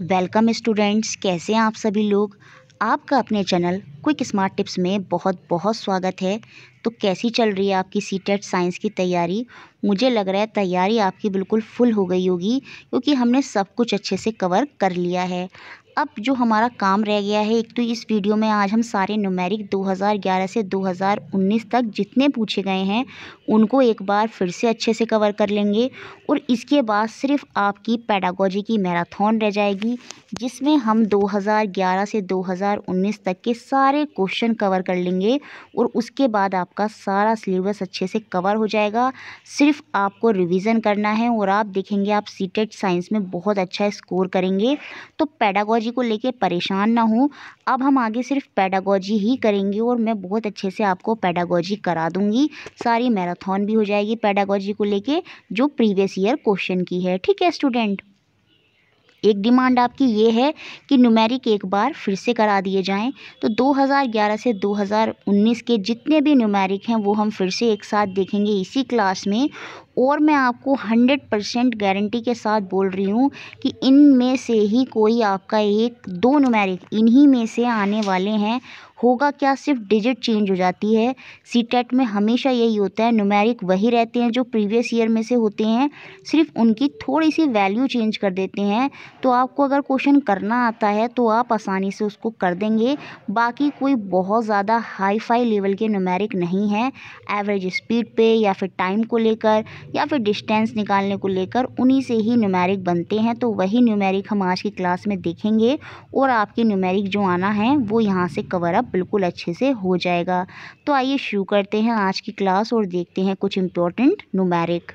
Welcome students, कैसे हैं आप सभी लोग। आपका अपने चैनल क्विक स्मार्ट टिप्स में बहुत बहुत स्वागत है। तो कैसी चल रही है आपकी सीटेट साइंस की तैयारी। मुझे लग रहा है तैयारी आपकी बिल्कुल फुल हो गई होगी, क्योंकि हमने सब कुछ अच्छे से कवर कर लिया है। अब जो हमारा काम रह गया है, एक तो इस वीडियो में आज हम सारे न्यूमेरिक 2011 से 2019 तक जितने पूछे गए हैं उनको एक बार फिर से अच्छे से कवर कर लेंगे। और इसके बाद सिर्फ आपकी पेडागोजी की मैराथन रह जाएगी, जिसमें हम 2011 से 2019 तक के सारे क्वेश्चन कवर कर लेंगे। और उसके बाद आपका सारा सिलेबस अच्छे से कवर हो जाएगा। सिर्फ आपको रिवीजन करना है और आप देखेंगे आप सीटेट साइंस में बहुत अच्छा स्कोर करेंगे। तो पेडागोजी को लेके परेशान ना हो, अब हम आगे सिर्फ पेडागोजी ही करेंगे और मैं बहुत अच्छे से आपको पेडागोजी करा दूंगी। सारी मैराथन भी हो जाएगी पेडागोजी को लेके, जो प्रीवियस ईयर क्वेश्चन की है। ठीक है स्टूडेंट, एक डिमांड आपकी ये है कि न्यूमेरिक एक बार फिर से करा दिए जाएं। तो 2011 से 2019 के जितने भी न्यूमेरिक हैं वो हम फिर से एक साथ देखेंगे इसी क्लास में। और मैं आपको 100% गारंटी के साथ बोल रही हूँ कि इनमें से ही कोई आपका एक दो न्यूमेरिक इन्हीं में से आने वाले हैं। होगा क्या, सिर्फ डिजिट चेंज हो जाती है। सीटेट में हमेशा यही होता है, न्यूमेरिक वही रहते हैं जो प्रीवियस ईयर में से होते हैं, सिर्फ उनकी थोड़ी सी वैल्यू चेंज कर देते हैं। तो आपको अगर क्वेश्चन करना आता है तो आप आसानी से उसको कर देंगे। बाकी कोई बहुत ज़्यादा हाई फाई लेवल के न्यूमेरिक नहीं है। एवरेज स्पीड पे या फिर टाइम को लेकर या फिर डिस्टेंस निकालने को लेकर उन्हीं से ही न्यूमेरिक बनते हैं। तो वही न्यूमेरिक हम आज की क्लास में देखेंगे और आपके न्यूमेरिक जो आना है वो यहाँ से कवर अप बिल्कुल अच्छे से हो जाएगा। तो आइए शुरू करते हैं आज की क्लास और देखते हैं कुछ इम्पोर्टेंट न्यूमेरिक।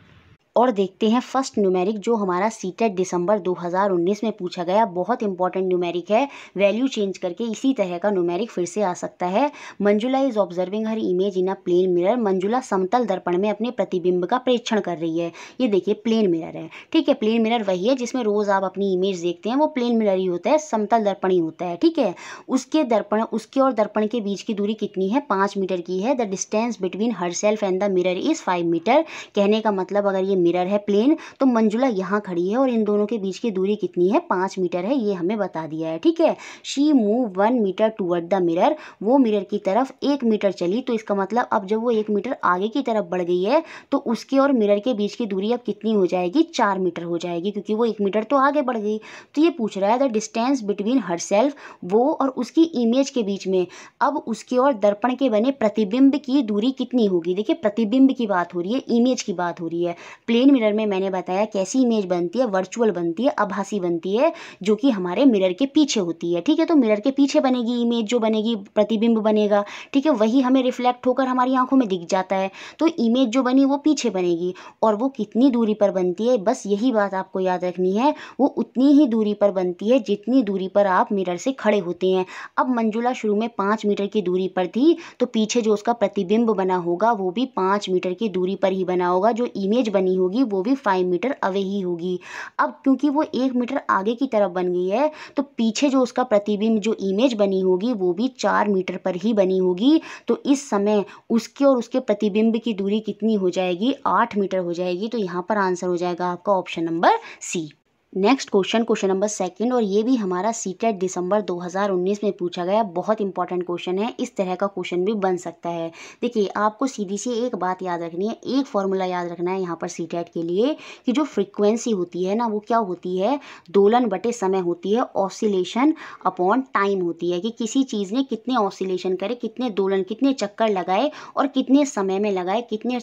और देखते हैं फर्स्ट न्यूमेरिक जो हमारा सीटेट दिसंबर 2019 में पूछा गया। बहुत इंपॉर्टेंट न्यूमेरिक है, वैल्यू चेंज करके इसी तरह का न्यूमेरिक फिर से आ सकता है। Manjula is observing her image in a plane mirror. Manjula समतल दर्पण में अपने प्रतिबिंब का प्रेक्षण कर रही है। ये देखिए प्लेन मिरर है, ठीक है। प्लेन मिरर वही है जिसमें रोज आप अपनी इमेज देखते हैं, वो प्लेन मिरर ही होता है, समतल दर्पण ही होता है, ठीक है। उसके और दर्पण के बीच की दूरी कितनी है? 5 मीटर की है। The distance between herself and the mirror is 5 metre. कहने का मतलब अगर ये मिरर है प्लेन तो मंजुला यहाँ खड़ी है और इन दोनों के बीच की दूरी कितनी है? 5 मीटर है, ये हमें बता दिया है, ठीक है। She move 1 metre toward the mirror. वो मिरर की तरफ 1 मीटर चली, तो इसका मतलब अब जब वो 1 मीटर आगे की तरफ बढ़ गई है तो उसके और मिरर के बीच की दूरी अब कितनी हो जाएगी? 4 मीटर हो जाएगी, क्योंकि वो 1 मीटर तो आगे बढ़ गई। तो ये पूछ रहा है द डिस्टेंस बिटवीन हरसेल्फ, वो और उसकी इमेज के बीच में अब उसके और दर्पण के बने प्रतिबिंब की दूरी कितनी होगी। देखिए प्रतिबिंब की बात हो रही है, इमेज की बात हो रही है। प्लेन मिरर में मैंने बताया कैसी इमेज बनती है, वर्चुअल बनती है, आभासी बनती है, जो कि हमारे मिरर के पीछे होती है, ठीक है। तो मिरर के पीछे बनेगी इमेज, जो बनेगी प्रतिबिंब बनेगा, ठीक है। वही हमें रिफ्लेक्ट होकर हमारी आंखों में दिख जाता है। तो इमेज जो बनी वो पीछे बनेगी और वो कितनी दूरी पर बनती है, बस यही बात आपको याद रखनी है। वो उतनी ही दूरी पर बनती है जितनी दूरी पर आप मिरर से खड़े होते हैं। अब मंजुला शुरू में 5 मीटर की दूरी पर थी, तो पीछे जो उसका प्रतिबिंब बना होगा वो भी 5 मीटर की दूरी पर ही बना होगा। जो इमेज बनी होगी वो भी 5 मीटर अवे ही होगी। अब क्योंकि वो 1 मीटर आगे की तरफ बन गई है तो पीछे जो उसका प्रतिबिंब जो इमेज बनी होगी वो भी 4 मीटर पर ही बनी होगी। तो इस समय उसके और उसके प्रतिबिंब की दूरी कितनी हो जाएगी? 8 मीटर हो जाएगी। तो यहाँ पर आंसर हो जाएगा आपका option number C. Next question number 2 और ये भी हमारा सीटेट दिसंबर 2019 में पूछा गया। बहुत इंपॉर्टेंट क्वेश्चन है, इस तरह का क्वेश्चन भी बन सकता है। देखिए आपको सीधी सी एक बात याद रखनी है, एक फॉर्मूला याद रखना है यहाँ पर सीटेट के लिए, कि जो फ्रीक्वेंसी होती है ना वो क्या होती है? दोलन बटे समय होती है, ऑसिलेशन अपॉन टाइम होती है। कि किसी चीज़ ने कितने ऑसिलेशन करे, कितने दोलन, कितने चक्कर लगाए और कितने समय में लगाए, कितने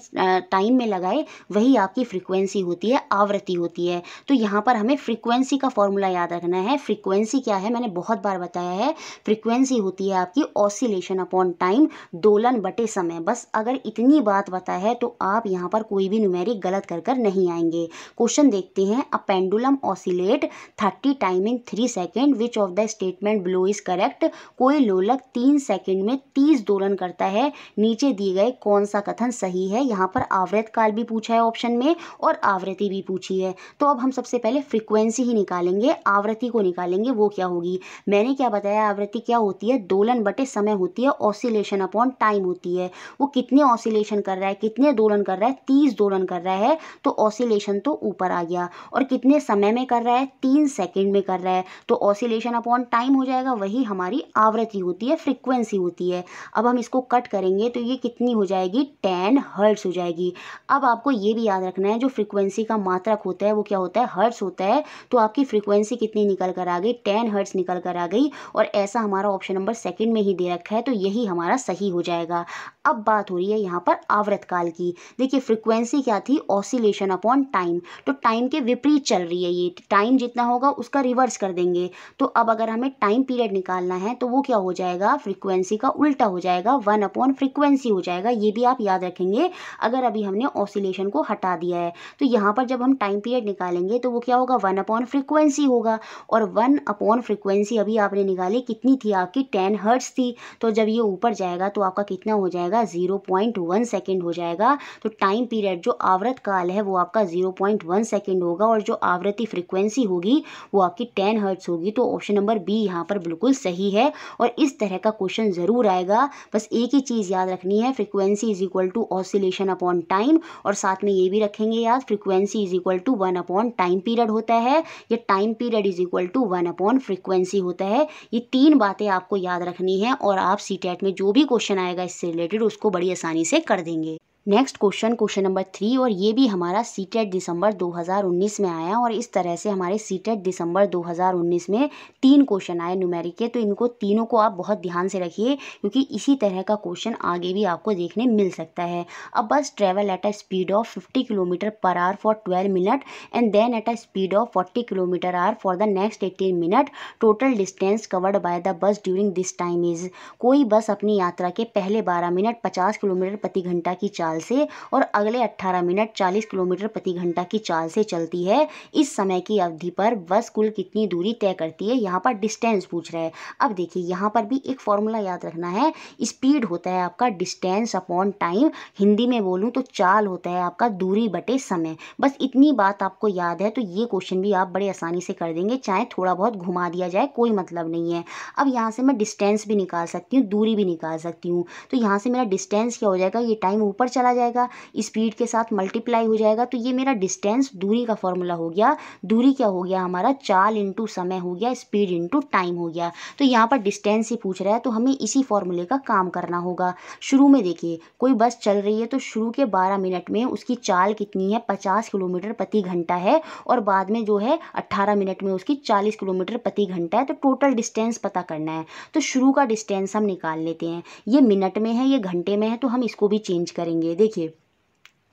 टाइम में लगाए, वही आपकी फ्रीक्वेंसी होती है, आवृत्ति होती है। तो यहाँ पर हमें फ्रीक्वेंसी का फॉर्मूला याद रखना है। फ्रीक्वेंसी क्या है? मैंने बहुत बार बताया है, फ्रीक्वेंसी होती है आपकी ऑसिलेशन अपॉन टाइम, दोलन बटे समय। बस अगर इतनी बात पता है तो आप यहाँ पर कोई भी न्यूमेरिक गलत कर नहीं आएंगे। क्वेश्चन देखते हैं। A pendulum oscillate 30 time in 3 second, which of the statement below is correct. कोई लोलक 3 सेकेंड में 30 दोलन करता है, नीचे दिए गए कौन सा कथन सही है? यहाँ पर आवर्त काल भी पूछा है ऑप्शन में और आवृत्ति भी पूछी है। तो अब हम सबसे पहले फ्रीक्वेंसी ही निकालेंगे, आवृत्ति को निकालेंगे वो क्या होगी। मैंने क्या बताया, आवृत्ति क्या होती है, दोलन बटे समय होती है, ऑसिलेशन अपॉन टाइम होती है। वो कितने ऑसिलेशन कर रहा है, कितने दोलन कर रहा है, 30 दोलन कर रहा है, तो ऑसिलेशन तो ऊपर आ गया। और कितने समय में कर रहा है, 3 सेकेंड में कर रहा है, तो ऑसिलेशन अपॉन टाइम हो जाएगा, वही हमारी आवृत्ति होती है, फ्रीक्वेंसी होती है। अब हम इसको कट करेंगे तो ये कितनी हो जाएगी, 10 हर्ट्ज हो जाएगी। अब आपको ये भी याद रखना है, जो फ्रीक्वेंसी का मात्रक होता है वो क्या होता है, हर्ट्ज होता है। तो आपकी फ्रीक्वेंसी कितनी निकल कर आ गई, 10 हर्ट्ज निकल कर आ गई। और ऐसा हमारा ऑप्शन नंबर सेकंड में ही दे रखा है, तो यही हमारा सही हो जाएगा। अब बात हो रही है यहाँ पर आवर्तकाल की। देखिए फ्रीक्वेंसी क्या थी, ऑसिलेशन अपॉन टाइम, तो टाइम के विपरीत चल रही है ये, टाइम जितना होगा उसका रिवर्स कर देंगे। तो अब अगर हमें टाइम पीरियड निकालना है तो वो क्या हो जाएगा, फ्रीक्वेंसी का उल्टा हो जाएगा, 1 अपॉन फ्रीक्वेंसी हो जाएगा। ये भी आप याद रखेंगे अगर अभी हमने ऑसिलेशन को हटा दिया है। तो यहाँ पर जब हम टाइम पीरियड निकालेंगे तो वो क्या होगा, 1 अपॉन फ्रीक्वेंसी होगा। और 1 अपॉन फ्रीक्वेंसी अभी आपने निकाली, कितनी थी आपकी, 10 हर्ट्ज थी। तो जब ये ऊपर जाएगा तो आपका कितना हो जाएगा, 0.1 सेकेंड हो जाएगा। तो टाइम पीरियड जो आवर्त काल है वो आपका 0.1 सेकेंड होगा, और जो आवृत्ति फ्रीक्वेंसी होगी वो आपकी 10 हर्ट्ज होगी। तो ऑप्शन नंबर बी यहाँ पर बिल्कुल सही है। और इस तरह का क्वेश्चन ज़रूर आएगा, बस एक ही चीज़ याद रखनी है, frequency is equal to oscillation upon time, और साथ में ये भी रखेंगे याद, frequency is equal to 1 upon time period होता है, या time period is equal to 1 upon frequency होता है। ये 3 बातें आपको याद रखनी है, और आप सीटेट में जो भी क्वेश्चन आएगा इससे रिलेटेड उसको बड़ी आसानी से कर देंगे। नेक्स्ट क्वेश्चन नंबर 3, और ये भी हमारा सीटेट दिसंबर 2019 में आया। और इस तरह से हमारे सीटेट दिसंबर 2019 में 3 क्वेश्चन आए न्यूमेरिक के। तो इनको तीनों को आप बहुत ध्यान से रखिए, क्योंकि इसी तरह का क्वेश्चन आगे भी आपको देखने मिल सकता है। अब bus travel at a speed of 50 kilometre per hour for 12 minute and then at a speed of 40 kilometre hour for the next 18 minute. Total distance covered by the bus during this time is. कोई bus अपनी यात्रा के पहले 12 minute 50 kilometre प्रति घंटा की चाल से और अगले 18 मिनट 40 किलोमीटर प्रति घंटा की चाल से चलती है। इस समय की अवधि पर बस कुल कितनी दूरी तय करती है। यहाँ पर डिस्टेंस पूछ रहा है। अब देखिए यहाँ पर भी एक फॉर्मूला याद रखना है, स्पीड होता है आपका डिस्टेंस अपॉन टाइम, हिंदी में बोलूँ तो चाल होता है आपका दूरी बटे समय। बस इतनी बात आपको याद है तो ये क्वेश्चन भी आप बड़े आसानी से कर देंगे, चाहे थोड़ा बहुत घुमा दिया जाए कोई मतलब नहीं है। अब यहाँ से मैं डिस्टेंस भी निकाल सकती हूँ, दूरी भी निकाल सकती हूँ। तो यहाँ से मेरा डिस्टेंस क्या हो जाएगा, ये टाइम ऊपर चला जाएगा, स्पीड के साथ मल्टीप्लाई हो जाएगा, तो ये मेरा डिस्टेंस दूरी का फॉर्मूला हो गया। दूरी क्या हो गया हमारा, चाल इंटू समय हो गया, स्पीड इंटू टाइम हो गया। तो यहाँ पर डिस्टेंस ही पूछ रहा है तो हमें इसी फॉर्मूले का काम करना होगा। शुरू में देखिए कोई बस चल रही है तो शुरू के 12 मिनट में उसकी चाल कितनी है, 50 किलोमीटर प्रति घंटा है, और बाद में जो है 18 मिनट में उसकी 40 किलोमीटर प्रति घंटा है। तो टोटल डिस्टेंस पता करना है, तो शुरू का डिस्टेंस हम निकाल लेते हैं। ये मिनट में है, ये घंटे में है, तो हम इसको भी चेंज करेंगे। देखिए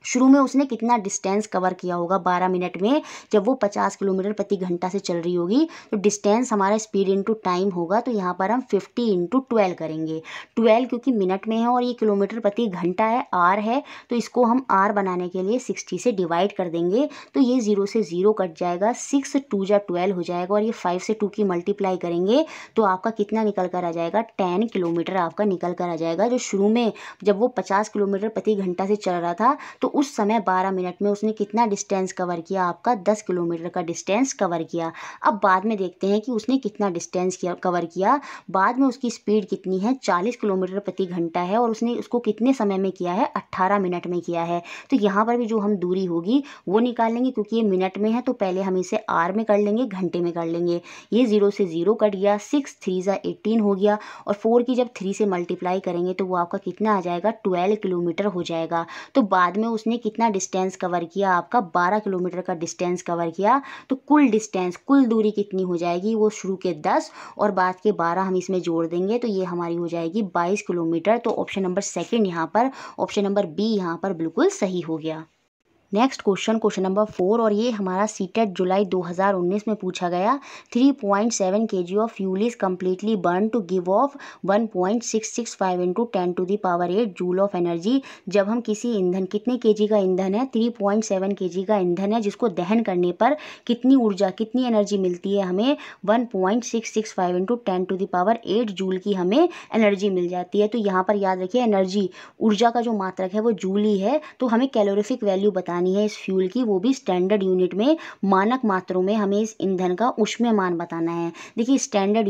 शुरू में उसने कितना डिस्टेंस कवर किया होगा 12 मिनट में, जब वो 50 किलोमीटर प्रति घंटा से चल रही होगी, तो डिस्टेंस हमारा स्पीड इंटू टाइम होगा। तो यहाँ पर हम 50 इंटू 12 करेंगे। 12 क्योंकि मिनट में है और ये किलोमीटर प्रति घंटा है, आर है, तो इसको हम आर बनाने के लिए 60 से डिवाइड कर देंगे। तो ये 0 से 0 कट जाएगा, 6 2 जा 12 हो जाएगा, और ये 5 से 2 की मल्टीप्लाई करेंगे तो आपका कितना निकल कर आ जाएगा, 10 किलोमीटर आपका निकल कर आ जाएगा। जो शुरू में जब वो 50 किलोमीटर प्रति घंटा से चल रहा था तो उस समय 12 मिनट में उसने कितना डिस्टेंस कवर किया, आपका 10 किलोमीटर का डिस्टेंस कवर किया। अब बाद में देखते हैं कि उसने कितना डिस्टेंस कवर किया। बाद में उसकी स्पीड कितनी है, 40 किलोमीटर प्रति घंटा है, और उसने उसको कितने समय में किया है, 18 मिनट में किया है। तो यहाँ पर भी जो हम दूरी होगी वो निकालेंगे, क्योंकि ये मिनट में है तो पहले हम इसे आर में कर लेंगे, घंटे में कर लेंगे। ये 0 से 0 कट गया, 6 3 जा 18 हो गया, और 4 की जब 3 से मल्टीप्लाई करेंगे तो वो आपका कितना आ जाएगा, 12 किलोमीटर हो जाएगा। तो बाद में उसने कितना डिस्टेंस कवर किया, आपका 12 किलोमीटर का डिस्टेंस कवर किया। तो कुल डिस्टेंस, कुल दूरी कितनी हो जाएगी, वो शुरू के 10 और बाद के 12 हम इसमें जोड़ देंगे, तो ये हमारी हो जाएगी 22 किलोमीटर। तो ऑप्शन नंबर सेकंड यहाँ पर, ऑप्शन नंबर बी यहाँ पर बिल्कुल सही हो गया। नेक्स्ट क्वेश्चन नंबर 4, और ये हमारा सीटेट जुलाई 2019 में पूछा गया। 3.7 kg of fuel is completely burn to give off 1.665 into 10 to the power 8 joule of energy. जब हम किसी ईंधन, कितने केजी का ईंधन है, 3.7 kg का ईंधन है, जिसको दहन करने पर कितनी ऊर्जा, कितनी एनर्जी मिलती है हमें, 1.665 into 10 to the power 8 joule की हमें एनर्जी मिल जाती है। तो यहाँ पर याद रखिए एनर्जी, ऊर्जा का जो मात्रक है वो जूल ही है, तो हमें कैलोरीफिक वैल्यू बतानी बतानी है इस फ्यूल की, वो भी स्टैंडर्ड यूनिट में, मानक मात्रों में हमें इस ईंधन का ऊष्मीयमान बताना है। देखिए स्टैंडर्ड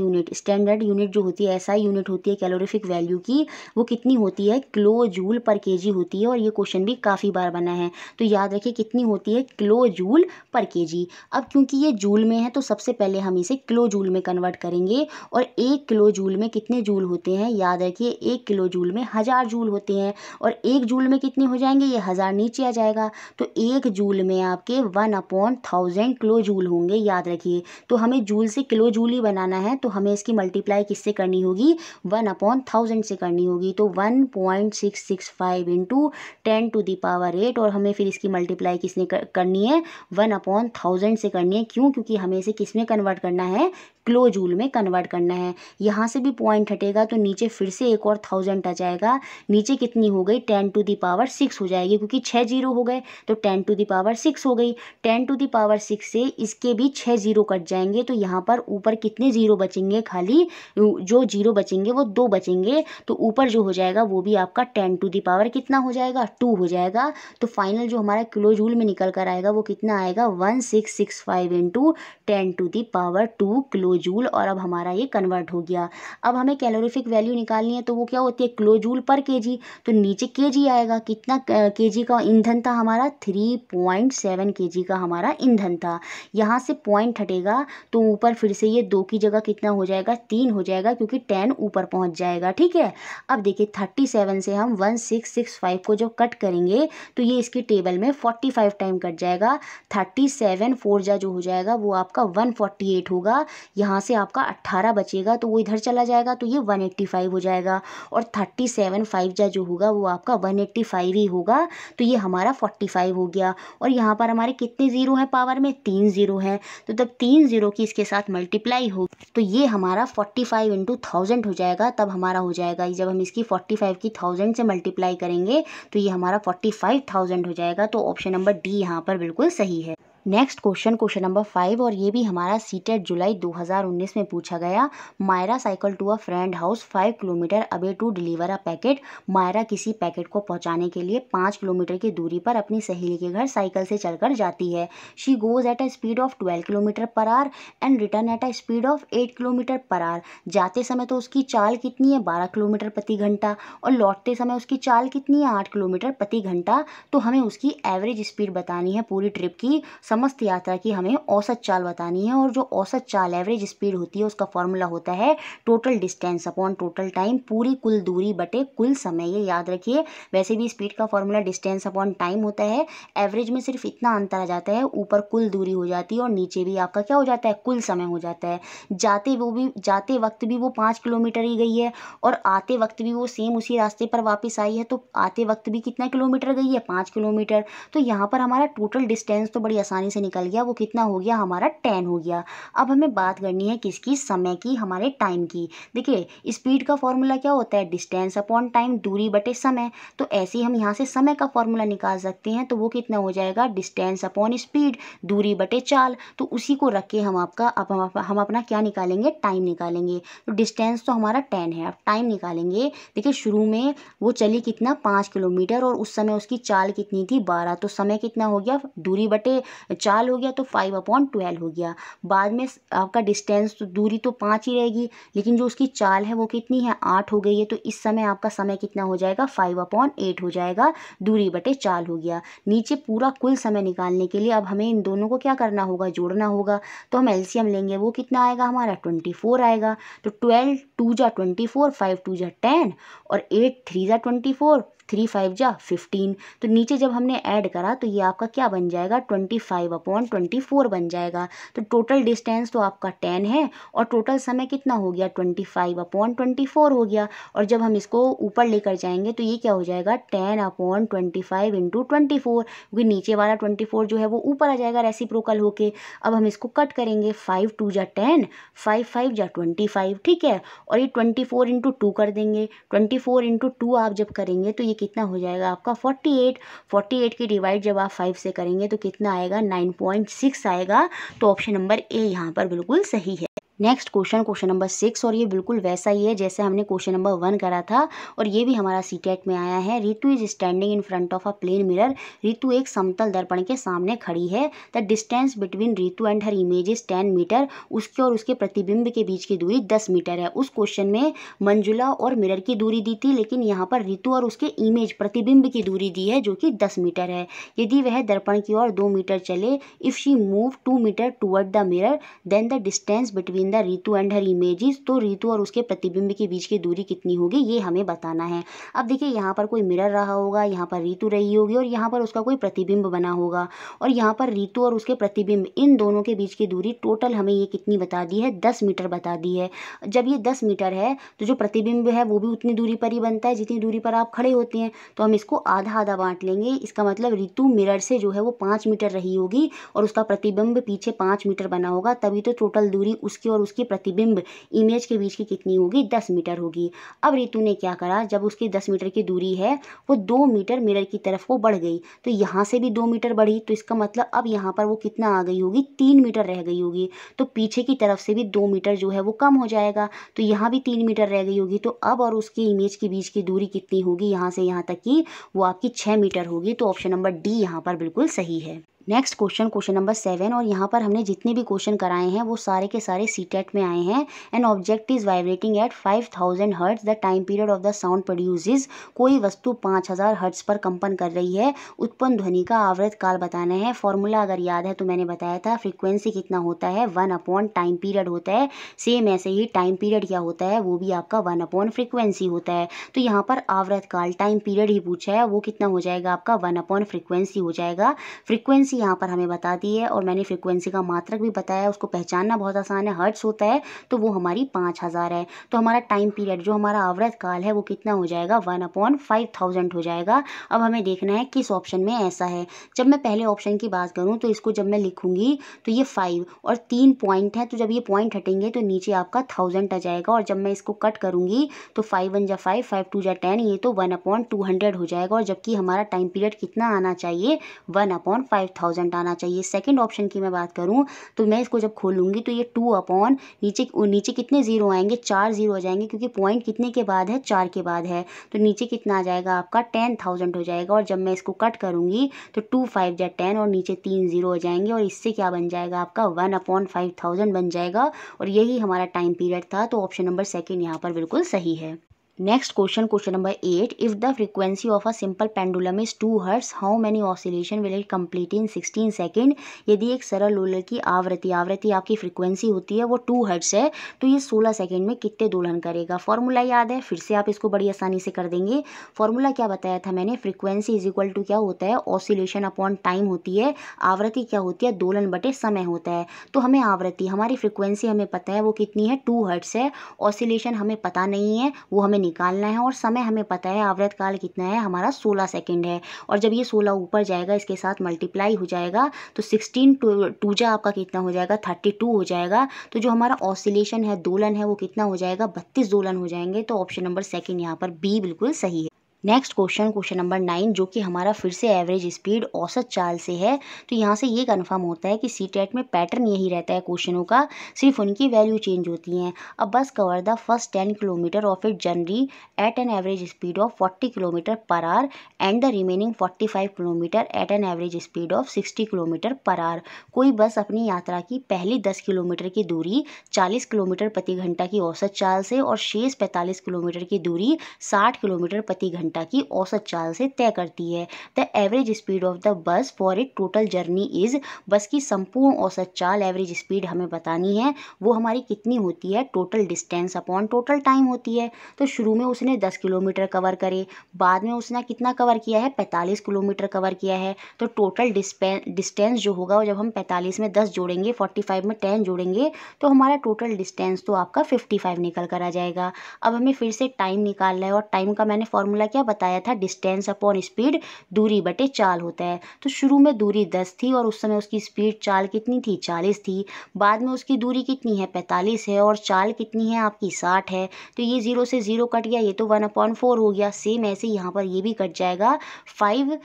यूनिट जो होती है, एसआई यूनिट होती है कैलोरीफिक वैल्यू की, वो कितनी होती है, किलो जूल पर केजी होती है। और ये क्वेश्चन भी काफ़ी बार बना है, तो याद रखिए कितनी होती है, किलो जूल पर केजी। अब क्योंकि ये जूल में है तो सबसे पहले हम इसे किलो जूल में कन्वर्ट करेंगे। और 1 किलो जूल में कितने जूल होते हैं, याद रखिए 1 किलो जूल में 1000 जूल होते हैं। और 1 जूल में कितने हो जाएंगे, ये 1000 नीचे आ जाएगा, तो 1 जूल में आपके 1/1000 किलो जूल होंगे, याद रखिए। तो हमें जूल से किलो जूल ही बनाना है, तो हमें इसकी मल्टीप्लाई किससे करनी होगी, 1/1000 से करनी होगी। तो 1.665 इंटू 10⁸ और हमें फिर इसकी मल्टीप्लाई किसने करनी है, 1/1000 से करनी है। क्यों, क्योंकि हमें इसे किस में कन्वर्ट करना है, किलो जूल में कन्वर्ट करना है। यहाँ से भी पॉइंट हटेगा तो नीचे फिर से एक और 1000 आ जाएगा, नीचे कितनी हो गई, 10⁶ हो जाएगी, क्योंकि 6 जीरो हो गए तो 10⁶ हो गई। 10⁶ से इसके भी 6 जीरो कट जाएंगे, तो यहाँ पर ऊपर कितने जीरो बचेंगे, खाली जो जीरो बचेंगे वो 2 बचेंगे, तो ऊपर जो हो जाएगा वो भी आपका 10⁻, कितना हो जाएगा, 2 हो जाएगा। तो फाइनल जो हमारा किलो जूल में निकल कर आएगा वो कितना आएगा, 1665 इंटू 10⁻² किलो जूल। और अब हमारा ये कन्वर्ट हो गया। अब हमें कैलोरीफिक वैल्यू निकालनी है, तो वो क्या होती है, किलो जूल पर केजी, तो नीचे केजी आएगा, कितना केजी का ईंधन था हमारा, 3.7 केजी का हमारा ईंधन था। यहाँ से पॉइंट हटेगा तो ऊपर फिर से ये 2 की जगह कितना हो जाएगा, 3 हो जाएगा, क्योंकि 10 ऊपर पहुँच जाएगा, ठीक है। अब देखिए 37 से हम 1665 को जो कट करेंगे तो ये इसकी टेबल में 45 टाइम कट जाएगा। 37 4 जो हो जाएगा वो आपका 148 होगा। यहाँ से आपका 18 बचेगा तो वो इधर चला जाएगा, तो ये 185 हो जाएगा। और 37 5 जो होगा वो आपका 185 ही होगा, तो ये हमारा 45 हो गया। और यहाँ पर हमारे कितने ज़ीरो हैं पावर में, 3 ज़ीरो हैं, तो जब 3 ज़ीरो की इसके साथ मल्टीप्लाई हो तो ये हमारा 45 इंटू 1000 हो जाएगा। तब हमारा हो जाएगा, जब हम इसकी 45 की 1000 से मल्टीप्लाई करेंगे तो ये हमारा 45,000 हो जाएगा। तो ऑप्शन नंबर डी यहाँ पर बिल्कुल सही है। नेक्स्ट क्वेश्चन नंबर 5, और ये भी हमारा सीटेट जुलाई 2019 में पूछा गया। Myra cycle to a friend house 5 kilometre away to deliver a packet. Myra किसी पैकेट को पहुंचाने के लिए 5 किलोमीटर की दूरी पर अपनी सहेली के घर साइकिल से चलकर जाती है। She goes eight a speed of 12 kilometre per hour and return eight a speed of 8 kilometre per our. जाते समय तो उसकी चाल कितनी है, 12 किलोमीटर प्रति घंटा, और लौटते समय उसकी चाल कितनी है, 8 किलोमीटर प्रति घंटा। तो हमें उसकी एवरेज स्पीड बतानी है पूरी ट्रिप की, समस्त यात्रा की हमें औसत चाल बतानी है। और जो औसत चाल एवरेज स्पीड होती है उसका फॉर्मूला होता है total distance upon total time, पूरी कुल दूरी बटे कुल समय, ये याद रखिए। वैसे भी स्पीड का फॉर्मूला डिस्टेंस अपॉन टाइम होता है, एवरेज में सिर्फ इतना अंतर आ जाता है, ऊपर कुल दूरी हो जाती है और नीचे भी आपका क्या हो जाता है, कुल समय हो जाता है। जाते वक्त भी वो 5 किलोमीटर ही गई है और आते वक्त भी वो सेम उसी रास्ते पर वापस आई है, तो आते वक्त भी कितना किलोमीटर गई है, 5 किलोमीटर। तो यहाँ पर हमारा टोटल डिस्टेंस तो बड़ी आसानी से निकल गया, वो कितना हो गया हमारा 10 हो गया। अब हमें बात करनी है किसकी, समय की, हमारे टाइम की। देखिए स्पीड का फॉर्मूला क्या होता है, डिस्टेंस अपॉन टाइम, दूरी बटे समय। तो ऐसे ही हम यहाँ से समय का फॉर्मूला निकाल सकते हैं, तो वो कितना हो जाएगा, डिस्टेंस अपॉन स्पीड, दूरी बटे चाल। तो उसी को रख के हम अपना क्या निकालेंगे, टाइम निकालेंगे। तो डिस्टेंस तो हमारा 10 है, अब टाइम निकालेंगे। देखिए शुरू में वो चली कितना, 5 किलोमीटर, और उस समय उसकी चाल कितनी थी, 12। तो समय कितना हो गया, दूरी बटे चाल हो गया, तो 5/12 हो गया। बाद में आपका डिस्टेंस तो दूरी तो 5 ही रहेगी, लेकिन जो उसकी चाल है वो कितनी है, 8 हो गई है। तो इस समय आपका समय कितना हो जाएगा, 5/8 हो जाएगा, दूरी बटे चाल हो गया। नीचे पूरा कुल समय निकालने के लिए अब हमें इन दोनों को क्या करना होगा, जोड़ना होगा। तो हम एलसीएम लेंगे, वो कितना आएगा हमारा, 24 आएगा। तो 12 2 जा 24, 5 2 जा 10 और 8 3 जा 24, 3 5 जा 15। तो नीचे जब हमने ऐड करा तो ये आपका क्या बन जाएगा, 25/24 बन जाएगा। तो टोटल डिस्टेंस तो आपका 10 है और टोटल समय कितना हो गया, 25/24 हो गया। और जब हम इसको ऊपर लेकर जाएंगे तो ये क्या हो जाएगा, 10/25 इंटू 24, क्योंकि नीचे वाला 24 जो है वो ऊपर आ जाएगा रेसिप्रोकल होके। अब हम इसको कट करेंगे, 5 2 जा 10, 5 5 जा 25, ठीक है। और ये 24 इंटू 2 कर देंगे, 24 इंटू 2 आप जब करेंगे तो ये कितना हो जाएगा आपका 48 की डिवाइड जब आप 5 से करेंगे तो कितना आएगा, 9.6 आएगा। तो ऑप्शन नंबर ए यहाँ पर बिल्कुल सही है। नेक्स्ट क्वेश्चन नंबर 6, और ये बिल्कुल वैसा ही है जैसे हमने क्वेश्चन नंबर 1 करा था, और ये भी हमारा सीटेट में आया है। Ritu is standing in front of a plane mirror. Ritu एक समतल दर्पण के सामने खड़ी है। The distance between Ritu and her image is 10 metre. उसके और उसके प्रतिबिंब के बीच की दूरी 10 मीटर है। उस क्वेश्चन में मंजुला और मिरर की दूरी दी थी, लेकिन यहाँ पर रितु और उसके इमेज प्रतिबिंब की दूरी दी है जो कि 10 मीटर है। यदि वह दर्पण की ओर 2 मीटर चले, if she move 2 metre toward the mirror, then the distance between the Ritu and her images, तो रितु और उसके प्रतिबिंब के बीच की दूरी कितनी होगी ये हमें बताना है। अब देखिए यहाँ पर कोई मिरर रहा होगा, यहाँ पर रितु रही होगी और यहाँ पर उसका कोई प्रतिबिंब बना होगा, और यहाँ पर रितु और उसके प्रतिबिंब इन दोनों के बीच की दूरी टोटल हमें ये कितनी बता दी है, 10 मीटर बता दी है। जब ये 10 मीटर है तो जो प्रतिबिंब है वो भी उतनी दूरी पर ही बनता है जितनी दूरी पर आप खड़े होते हैं, तो हम इसको आधा आधा बांट लेंगे। इसका मतलब रितु मिरर से जो है वो 5 मीटर रही होगी और उसका प्रतिबिंब पीछे 5 मीटर बना होगा, तभी तो टोटल दूरी उसकी और उसकी प्रतिबिंब इमेज के बीच की कितनी होगी, 10 मीटर होगी। अब रितु ने क्या करा, जब उसकी 10 मीटर की दूरी है वो 2 मीटर मिरर की तरफ को बढ़ गई, तो यहाँ से भी 2 मीटर बढ़ी, तो इसका मतलब अब यहाँ पर वो कितना आ गई होगी, 3 मीटर रह गई होगी। तो पीछे की तरफ से भी 2 मीटर जो है वो कम हो जाएगा, तो यहाँ भी 3 मीटर रह गई होगी। तो अब और उसकी इमेज के बीच की दूरी कितनी होगी, यहाँ से यहाँ तक की वो आपकी 6 मीटर होगी। तो ऑप्शन नंबर डी यहाँ पर बिल्कुल सही है। नेक्स्ट क्वेश्चन नंबर 7, और यहाँ पर हमने जितने भी क्वेश्चन कराए हैं वो सारे के सारे सीटेट में आए हैं। An object is vibrating eight 5000 hertz, the time period of the sound produces. कोई वस्तु 5000 हर्ट्ज पर कंपन कर रही है, उत्पन्न ध्वनि का आवर्त काल बताना है। फॉर्मूला अगर याद है तो मैंने बताया था, फ्रीक्वेंसी कितना होता है, 1 टाइम पीरियड होता है। सेम ऐसे ही टाइम पीरियड क्या होता है, वो भी आपका 1 फ्रीक्वेंसी होता है। तो यहाँ पर आवर्त काल टाइम पीरियड ही पूछा है, वो कितना हो जाएगा आपका 1 फ्रीक्वेंसी हो जाएगा। फ्रीक्वेंसी यहाँ पर हमें बता दी है, और मैंने फ्रीक्वेंसी का मात्रक भी बताया, उसको पहचानना बहुत आसान है। हर्ट्ज होता है तो वो हमारी 5000 है। तो हमारा टाइम पीरियड जो हमारा आवर्त काल है वो कितना हो जाएगा, 1/5000 हो जाएगा। अब हमें देखना है किस ऑप्शन में ऐसा है। जब मैं पहले ऑप्शन की बात करूँ तो इसको जब मैं लिखूंगी तो ये 5 और 3 पॉइंट है, तो जब ये पॉइंट हटेंगे तो नीचे आपका 1000 आ जाएगा, और जब मैं इसको कट करूंगी तो 5 1 जा 5, 5 2 जा 10, ये तो 1/200 हो जाएगा। और जबकि हमारा टाइम पीरियड कितना आना चाहिए, 1/5000 आना चाहिए। सेकंड ऑप्शन की मैं बात करूं तो मैं इसको जब खोलूंगी तो ये 2 अपॉन नीचे कितने जीरो आएंगे, 4 जीरो आ जाएंगे, क्योंकि पॉइंट कितने के बाद है, 4 के बाद है। तो नीचे कितना आ जाएगा आपका 10000 हो जाएगा। और जब मैं इसको कट करूंगी तो 2 5 जा 10 और नीचे 3 जीरो हो जाएंगे, और इससे क्या बन जाएगा आपका 1/5000 बन जाएगा। और यही हमारा टाइम पीरियड था। तो ऑप्शन नंबर सेकेंड यहाँ पर बिल्कुल सही है। Next question number 8, if the frequency of a simple pendulum is 2 hertz, how many oscillation will it complete in 16 second. यदि एक सरल लोलर की आवृत्ति आपकी फ्रीक्वेंसी होती है वो 2 हर्ट्ज है, तो ये 16 सेकंड में कितने दोलन करेगा। फॉर्मूला याद है, फिर से आप इसको बड़ी आसानी से कर देंगे। फॉर्मूला क्या बताया था मैंने, फ्रीक्वेंसी इज इक्वल टू क्या होता है, ऑसिलेशन अपॉन टाइम होती है। आवृत्ति क्या होती है, दोलन बटे समय होता है। तो हमें आवृत्ति, हमारी फ्रीक्वेंसी हमें पता है वो कितनी है, 2 हर्ट्ज है। ऑसिलेशन हमें पता नहीं है, वो हमें निकालना है, और समय हमें पता है आवर्त काल कितना है हमारा, 16 सेकंड है। और जब ये 16 ऊपर जाएगा इसके साथ मल्टीप्लाई हो जाएगा तो 16 टू जा आपका कितना हो जाएगा, 32 हो जाएगा। तो जो हमारा ऑसिलेशन है, दोलन है, वो कितना हो जाएगा, 32 दोलन हो जाएंगे। तो ऑप्शन नंबर सेकंड यहाँ पर बी बिल्कुल सही है। नेक्स्ट क्वेश्चन नंबर 9, जो कि हमारा फिर से एवरेज स्पीड औसत चाल से है। तो यहाँ से ये कंफर्म होता है कि सीटेट में पैटर्न यही रहता है क्वेश्चनों का, सिर्फ उनकी वैल्यू चेंज होती हैं। अब bus cover the first 10 kilometre of it journey at an average speed of 40 kilometre per hour and the remaining 45 kilometre at an average speed of 60 kilometre per hour. कोई बस अपनी यात्रा की पहली 10 kilometre की दूरी 40 किलोमीटर प्रति घंटा की औसत चाल से और शेष 45 किलोमीटर की दूरी 60 किलोमीटर प्रति घंटा की औसत चाल से तय करती है। The average speed of the bus for it total journey is, बस की संपूर्ण औसत चाल एवरेज स्पीड हमें बतानी है, वो हमारी कितनी होती है, total distance upon total time होती है। तो शुरू में उसने 10 किलोमीटर कवर करे, बाद में उसने कितना कवर किया है, 45 किलोमीटर कवर किया है। तो टोटल डिस्टेंस जो होगा, जब हम 45 में 10 जोड़ेंगे, 45 में 10 जोड़ेंगे, तो हमारा टोटल डिस्टेंस तो आपका 55 निकल कर आ जाएगा। अब हमें फिर से टाइम निकालना है, और टाइम का मैंने फॉर्मूला क्या क्या बताया था, डिस्टेंस अपॉन स्पीड, दूरी बटे चाल होता है। तो शुरू में दूरी 10 थी और उस समय उसकी स्पीड चाल कितनी थी, 40 थी। बाद में उसकी दूरी कितनी है, 45 है, और चाल कितनी है आपकी, 60 है। तो ये 0 से 0 कट गया, ये तो 1/4 हो गया। सेम ऐसे यहाँ पर ये भी कट जाएगा। 15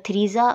3 जा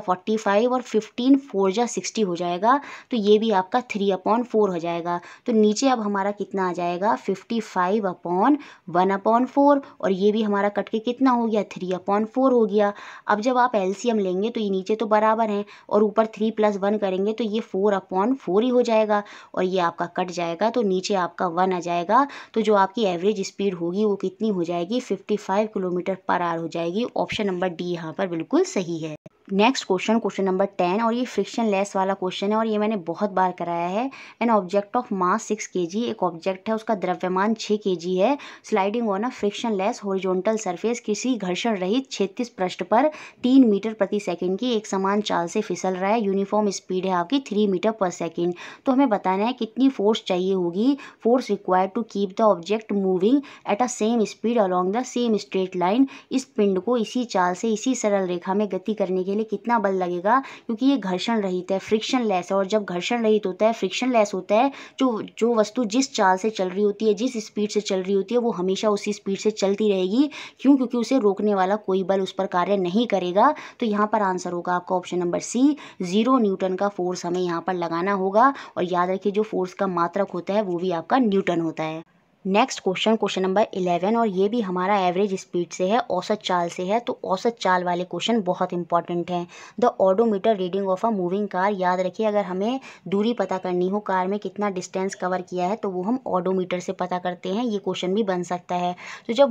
45 और 15 4 जा 60 हो जाएगा। तो ये भी आपका 3/4 हो जाएगा। तो नीचे अब हमारा कितना आ जाएगा, 55/1/4, और ये भी हमारा कट के कितना हो गया, 3/4 हो गया। अब जब आप एलसीएम लेंगे तो ये नीचे तो बराबर हैं और ऊपर 3 + 1 करेंगे तो ये 4/4 ही हो जाएगा, और ये आपका कट जाएगा तो नीचे आपका 1 आ जाएगा। तो जो आपकी एवरेज स्पीड होगी वो कितनी हो जाएगी, 55 km/h हो जाएगी। ऑप्शन नंबर डी यहाँ पर बिल्कुल सही है। नेक्स्ट क्वेश्चन नंबर 10, और ये फ्रिक्शन लेस वाला क्वेश्चन है और ये मैंने बहुत बार कराया है। An object of mass 6 kg, एक ऑब्जेक्ट है उसका द्रव्यमान 6 kg है, sliding on a friction less horizontal surface, किसी घर्षण रहित क्षैतिज पृष्ठ पर 3 मीटर प्रति सेकंड की एक समान चाल से फिसल रहा है। यूनिफॉर्म स्पीड है आपकी 3 मीटर पर सेकंड। तो हमें बताना है कितनी फोर्स चाहिए होगी, force required to keep the object moving at a same speed along the same straight line. इस पिंड को इसी चाल से इसी सरल रेखा में गति करने के लिए कितना बल लगेगा, क्योंकि ये घर्षण रहित है, फ्रिक्शन लेस है, और जब घर्षण रहित होता है, फ्रिक्शन लेस होता है, जो वस्तु जिस चाल से चल रही होती है, जिस स्पीड से चल रही होती है, वो हमेशा उसी स्पीड से चलती रहेगी। क्यों, क्योंकि उसे रोकने वाला कोई बल उस पर कार्य नहीं करेगा। तो यहाँ पर आंसर होगा आपका ऑप्शन नंबर सी, 0 न्यूटन का फोर्स हमें यहाँ पर लगाना होगा। और याद रखिए जो फोर्स का मात्रक होता है वो भी आपका न्यूटन होता है। नेक्स्ट क्वेश्चन नंबर 11, और ये भी हमारा एवरेज स्पीड से है, औसत चाल से है। तो औसत चाल वाले क्वेश्चन बहुत इंपॉर्टेंट हैं। The odometer reading of a moving car, याद रखिए अगर हमें दूरी पता करनी हो, कार में कितना डिस्टेंस कवर किया है, तो वो हम ऑडोमीटर से पता करते हैं। ये क्वेश्चन भी बन सकता है। तो जब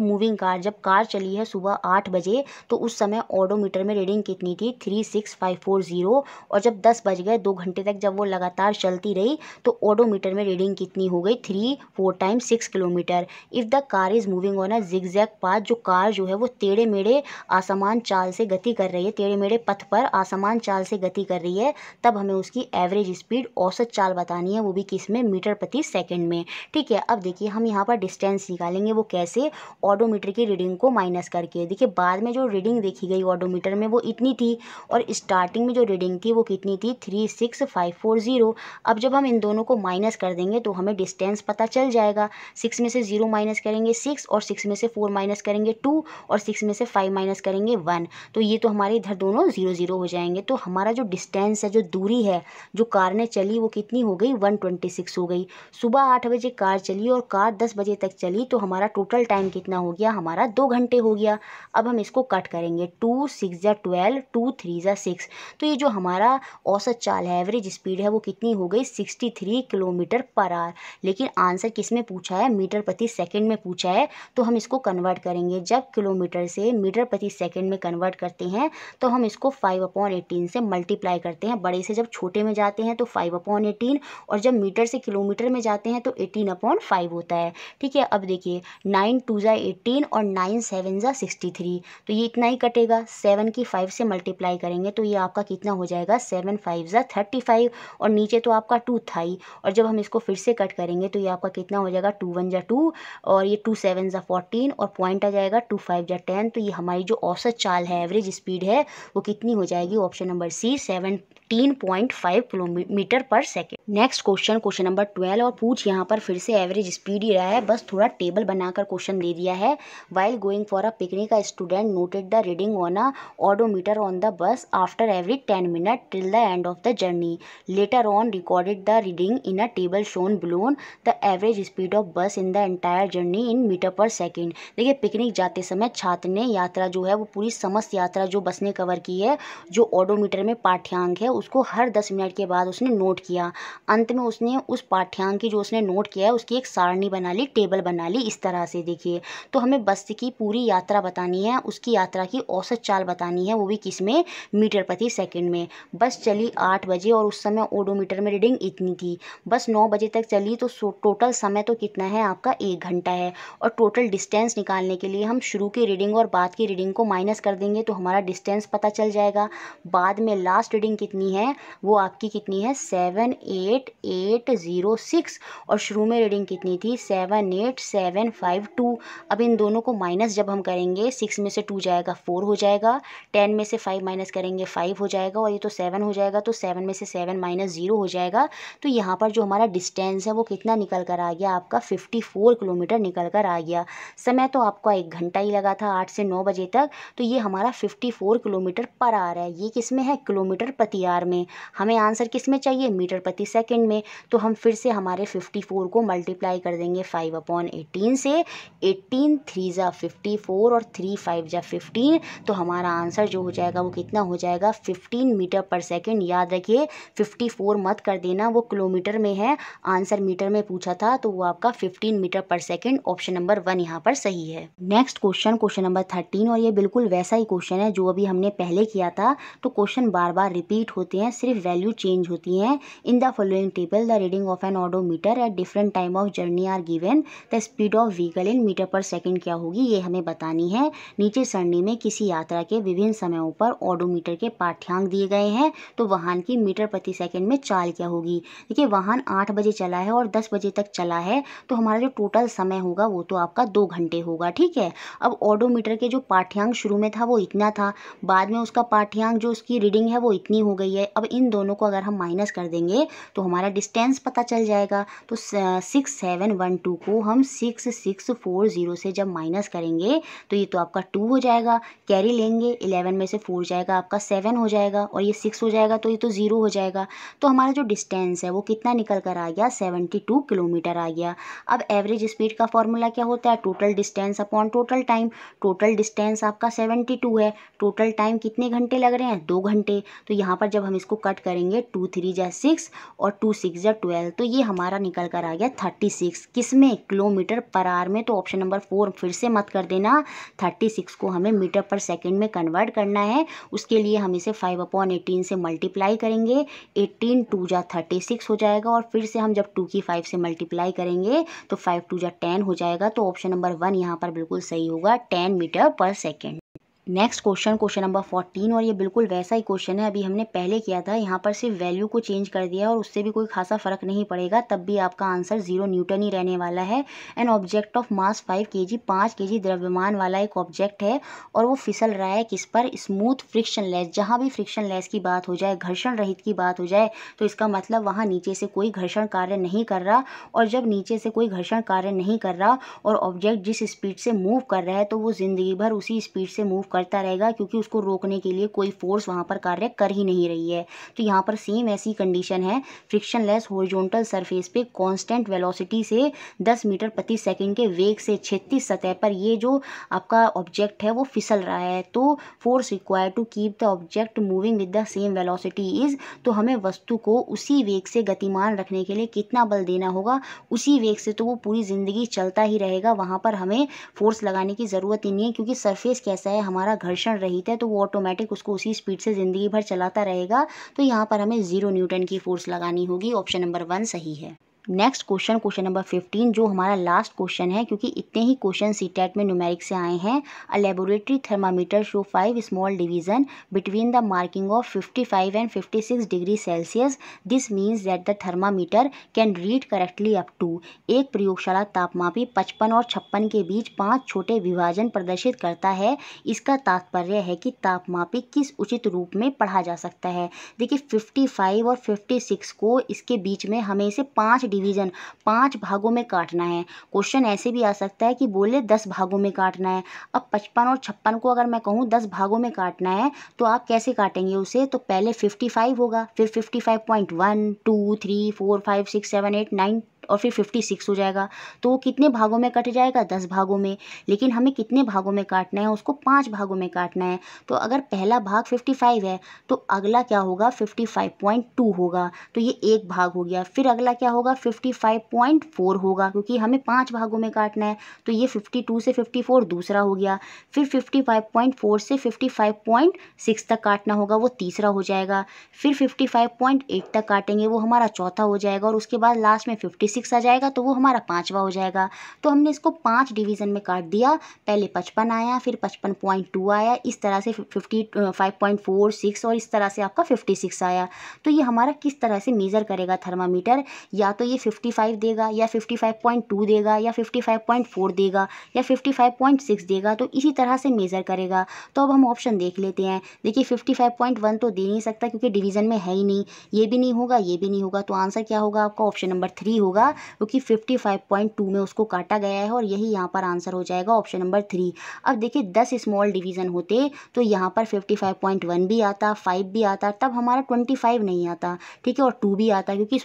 कार चली है सुबह 8 बजे, तो उस समय ऑडोमीटर में रीडिंग कितनी थी, 36540, और जब 10 बज गए, 2 घंटे तक जब वो लगातार चलती रही, तो ऑडोमीटर में रीडिंग कितनी हो गई, 3 4 × 6 kilometre. If the car is moving on a zigzag path, जो कार जो है वो टेढ़े मेढ़े आसमान चाल से गति कर रही है, टेढ़े मेढ़े पथ पर आसमान चाल से गति कर रही है, तब हमें उसकी एवरेज स्पीड, औसत चाल बतानी है, वो भी किस में, मीटर प्रति सेकंड में। ठीक है, अब देखिए हम यहाँ पर डिस्टेंस निकालेंगे, वो कैसे, ऑडोमीटर की रीडिंग को माइनस करके। देखिए बाद में जो रीडिंग देखी गई ऑडोमीटर में वो इतनी थी, और स्टार्टिंग में जो रीडिंग थी वो कितनी थी, 36540। अब जब हम इन दोनों को माइनस कर देंगे तो हमें डिस्टेंस पता चल जाएगा। 6 में से 0 माइनस करेंगे 6, और 6 में से 4 माइनस करेंगे 2, और 6 में से 5 माइनस करेंगे 1। तो ये तो हमारे इधर दोनों 0 0 हो जाएंगे। तो हमारा जो डिस्टेंस है, जो दूरी है, जो कार ने चली, वो कितनी हो गई, 126 हो गई। सुबह 8 बजे कार चली और कार 10 बजे तक चली, तो हमारा टोटल टाइम कितना हो गया, हमारा 2 घंटे हो गया। अब हम इसको कट करेंगे, 2 6 जा 12, 2 3 जा 6। तो ये जो हमारा औसत चाल है, एवरेज स्पीड है, वो कितनी हो गई, 63 km/h। लेकिन आंसर किस में पूछा है, मीटर प्रति सेकंड में पूछा है। तो हम इसको कन्वर्ट करेंगे, जब किलोमीटर से मीटर प्रति सेकंड में कन्वर्ट करते हैं तो हम इसको 5/18 से मल्टीप्लाई करते हैं। बड़े से जब छोटे में जाते हैं तो 5/18, और जब मीटर से किलोमीटर में जाते हैं तो 18/5 होता है। ठीक है, अब देखिए 9 2 जा 18 और 9 7 जा 63, तो ये इतना ही कटेगा। 7 की 5 से मल्टीप्लाई करेंगे तो ये आपका कितना हो जाएगा, 7 5 जा 35, और नीचे तो आपका 2 था ही, और जब हम इसको फिर से कट करेंगे तो ये आपका कितना हो जाएगा, 2 1 जा 2, और ये 2 7 जा 14, और पॉइंट आ जाएगा 2 5 जा 10। तो ये हमारी जो औसत चाल है, एवरेज स्पीड है, वो कितनी हो जाएगी, option number C, 17.5 km/s। Next question number 12, और पूछ यहाँ पर फिर से एवरेज स्पीड ही रहा है, बस थोड़ा टेबल बनाकर क्वेश्चन दे दिया है। While going for a picnic, a student noted the reading on a odometer on the bus after every 10 minute till the end of the journey. Later on recorded the reading in a table shown below, the average speed of bus in the entire journey in metre per second. देखिए picnic जाते समय छात्र ने यात्रा जो है वो पूरी समस्त यात्रा जो बस ने कवर की है, जो ऑडोमीटर में पाठ्यांक है उसको हर 10 मिनट के बाद उसने नोट किया। अंत में उसने उस पाठ्यांक की जो उसने नोट किया है उसकी एक सारणी बना ली, टेबल बना ली इस तरह से। देखिए तो हमें बस की पूरी यात्रा बतानी है, उसकी यात्रा की औसत चाल बतानी है, वो भी किस में, मीटर प्रति सेकंड में। बस चली 8 बजे और उस समय ऑडोमीटर में रीडिंग इतनी थी। बस 9 बजे तक चली तो टोटल समय तो कितना है आपका, 1 घंटा है। और टोटल डिस्टेंस निकालने के लिए हम शुरू की रीडिंग और बाद की रीडिंग को माइनस कर देंगे तो हमारा डिस्टेंस पता चल जाएगा। बाद में लास्ट रीडिंग कितनी है, वो आपकी कितनी है, 7 78806 और शुरू में रीडिंग कितनी थी 78752। अब इन दोनों को माइनस जब हम करेंगे 6 में से 2 जाएगा 4 हो जाएगा, 10 में से 5 माइनस करेंगे 5 हो जाएगा और ये तो 7 हो जाएगा, तो 7 में से 7 माइनस 0 हो जाएगा। तो यहाँ पर जो हमारा डिस्टेंस है वो कितना निकल कर आ गया आपका 54 किलोमीटर निकल कर आ गया। समय तो आपका 1 घंटा ही लगा था 8 से 9 बजे तक। तो ये हमारा 54 किलोमीटर पर आवर है। ये किस में है किलोमीटर प्रति आवर में। हमें आंसर किस में चाहिए मीटर प्रति सेकंड में। तो हम फिर से हमारे 54 को मल्टीप्लाई कर देंगे 5/18 से। 18 3 जा 54 और 3 5 जा 15। तो हमारा आंसर जो हो जाएगा वो कितना हो जाएगा 15 मीटर पर सेकंड। याद रखिए 54 मत कर देना, वो किलोमीटर में है, आंसर मीटर में पूछा था, तो वो आपका 15 metre per second option number 1 यहाँ पर सही है। नेक्स्ट क्वेश्चन नंबर 13 और ये बिल्कुल वैसा ही क्वेश्चन है जो अभी हमने पहले किया था। तो क्वेश्चन बार बार रिपीट होते हैं, सिर्फ वैल्यू चेंज होती हैं। In the following table the reading of an odometer at different time of journey are given, the speed of vehicle in metre per second क्या होगी ये हमें बतानी है। नीचे सरणी में किसी यात्रा के विभिन्न समयों पर ओडोमीटर के पाठ्यांक दिए गए हैं, तो वाहन की मीटर प्रति सेकंड में चाल क्या होगी। देखिए वाहन 8 बजे चला है और 10 बजे तक चला है, तो हमारा जो टोटल समय होगा वो तो आपका 2 घंटे होगा, ठीक है। अब ओडोमीटर के जो पाठ्यांक शुरू में था वो इतना था, बाद में उसका पाठ्यांक जो उसकी रीडिंग है वो इतनी हो गई है। अब इन दोनों को अगर हम माइनस कर देंगे तो हमारा डिस्टेंस पता चल जाएगा। तो 6712 को हम 6640 से जब माइनस करेंगे तो ये तो आपका 2 हो जाएगा, कैरी लेंगे 11 में से 4 जाएगा आपका 7 हो जाएगा और ये 6 हो जाएगा, तो ये तो 0 हो जाएगा। तो हमारा जो डिस्टेंस है वो कितना निकल कर आ गया 72 किलोमीटर आ गया। अब एवरेज स्पीड का फॉर्मूला क्या होता है, total distance upon total time. Total distance आपका 72 है, टोटल टाइम कितने घंटे लग रहे हैं 2 घंटे। तो यहाँ पर जब हम इसको कट करेंगे 2 3 जा 6 और 2 6 जा 12, तो ये हमारा निकल कर आ गया 36 किस में किलोमीटर पर आवर में। तो ऑप्शन नंबर 4 फिर से मत कर देना, 36 को हमें मीटर पर सेकंड में कन्वर्ट करना है। उसके लिए हम इसे 5/18 से मल्टीप्लाई करेंगे, 18 2 जा 36 हो जाएगा और फिर से हम जब 2 की 5 से मल्टीप्लाई करेंगे तो 5 2 जा 10 हो जाएगा। तो ऑप्शन नंबर 1 यहाँ पर बिल्कुल सही होगा, 10 metre per second. Next question number 14 और ये बिल्कुल वैसा ही क्वेश्चन है अभी हमने पहले किया था। यहाँ पर सिर्फ वैल्यू को चेंज कर दिया और उससे भी कोई खासा फर्क नहीं पड़ेगा, तब भी आपका आंसर 0 न्यूटन ही रहने वाला है। An object of mass 5 kg 5 kg द्रव्यमान वाला एक ऑब्जेक्ट है और वो फिसल रहा है किस पर, स्मूथ फ्रिक्शन लेस। जहाँ भी फ्रिक्शन लेस की बात हो जाए, घर्षण रहित की बात हो जाए, तो इसका मतलब वहाँ नीचे से कोई घर्षण कार्य नहीं कर रहा। और जब नीचे से कोई घर्षण कार्य नहीं कर रहा और ऑब्जेक्ट जिस स्पीड से मूव कर रहा है तो वो ज़िंदगी भर उसी स्पीड से मूव करता रहेगा, क्योंकि उसको रोकने के लिए कोई फोर्स वहां पर कार्य कर ही नहीं रही है। तो यहाँ पर सेम ऐसी कंडीशन है, फ्रिक्शनलेस हॉरिजॉन्टल सरफेस पे कांस्टेंट वेलोसिटी से 10 मीटर प्रति सेकंड के वेग से क्षैतिज सतह पर ये जो आपका ऑब्जेक्ट है वो फिसल रहा है। तो force required to keep the object moving with the same velocity is, तो हमें वस्तु को उसी वेग से गतिमान रखने के लिए कितना बल देना होगा, उसी वेग से तो वो पूरी जिंदगी चलता ही रहेगा, वहां पर हमें फोर्स लगाने की जरूरत ही नहीं है, क्योंकि सरफेस कैसा है हमारा घर्षण रहित है, तो वो ऑटोमेटिक उसको उसी स्पीड से ज़िंदगी भर चलाता रहेगा। तो यहाँ पर हमें 0 न्यूटन की फोर्स लगानी होगी, ऑप्शन नंबर 1 सही है। नेक्स्ट क्वेश्चन नंबर 15 जो हमारा लास्ट क्वेश्चन है, क्योंकि इतने ही क्वेश्चन सीटेट में न्यूमेरिक से आए हैं। A laboratory thermometer show 5 small division between the marking of 55 and 56 degree Celsius, this means that the thermometer can read correctly up to. एक प्रयोगशाला तापमापी 55 और 56 के बीच 5 छोटे विभाजन प्रदर्शित करता है। इसका तात्पर्य है कि तापमापी किस उचित रूप में पढ़ा जा सकता है। देखिए 55 और 56 को इसके बीच में हमें इसे 5 डिवीजन 5 भागों में काटना है। क्वेश्चन ऐसे भी आ सकता है कि बोले 10 भागों में काटना है। अब 55 और 56 को अगर मैं कहूँ 10 भागों में काटना है तो आप कैसे काटेंगे उसे, तो पहले 55 होगा, फिर 55.1 2 3 4 5 6 7 8 9 और फिर 56 हो जाएगा। तो वो कितने भागों में कट जाएगा, 10 भागों में। लेकिन हमें कितने भागों में काटना है, उसको 5 भागों में काटना है। तो अगर पहला भाग 55 है तो अगला क्या होगा 55.2 होगा, तो ये एक भाग हो गया। फिर अगला क्या होगा 55.4 होगा, क्योंकि हमें 5 भागों में काटना है, तो ये 52 से 54 दूसरा हो गया। फिर 55.4 से 55.6 तक काटना होगा, वो तीसरा हो जाएगा। फिर 55.8 तक काटेंगे, वो हमारा चौथा हो जाएगा। और उसके बाद लास्ट में 56 56 आ जाएगा तो वो हमारा 5वां हो जाएगा। तो हमने इसको 5 डिवीज़न में काट दिया। पहले 55 आया, फिर 55.2 आया, इस तरह से 5.46 और इस तरह से आपका 56 आया। तो ये हमारा किस तरह से मेज़र करेगा थर्मामीटर, या तो ये 55 देगा, या 55.2 देगा, या 55.4 देगा, या 55.6 देगा। तो इसी तरह से मेज़र करेगा। तो अब हम ऑप्शन देख लेते हैं। देखिए 55.1 तो दे नहीं सकता क्योंकि डिवीज़न में है ही नहीं, ये भी नहीं होगा, ये भी नहीं होगा। तो आंसर क्या होगा आपका? ऑप्शन नंबर 3 होगा, क्योंकि 55.2 में उसको काटा गया है और यही यहाँ पर आंसर हो जाएगा, ऑप्शन नंबर 3। अब देखिए 10 स्मॉल डिवीज़न होते तो यहाँ पर 55.1 भी आता, 5 भी आता, तब हमारा 25 नहीं आता, ठीक है, और 2 भी आता, क्योंकि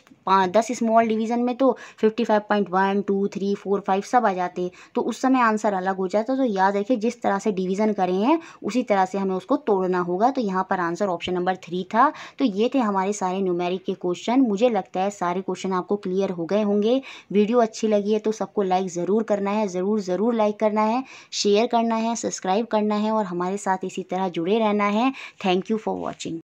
10 स्मॉल डिवीज़न में तो 55.1, 2, 3, 4, 5 सब आ जाते, तो उस समय आंसर अलग हो जाता। तो याद रखिए जिस तरह से डिवीज़न करें हैं उसी तरह से हमें उसको तोड़ना होगा। तो यहाँ पर आंसर ऑप्शन नंबर 3 था। तो ये थे हमारे सारे न्यूमेरिक के क्वेश्चन। मुझे लगता है सारे क्वेश्चन आपको क्लियर हो गए होंगे। वीडियो अच्छी लगी है तो सबको लाइक ज़रूर करना है, ज़रूर लाइक करना है, शेयर करना है, सब्सक्राइब करना है और हमारे साथ इसी तरह जुड़े रहना है। Thank you for watching.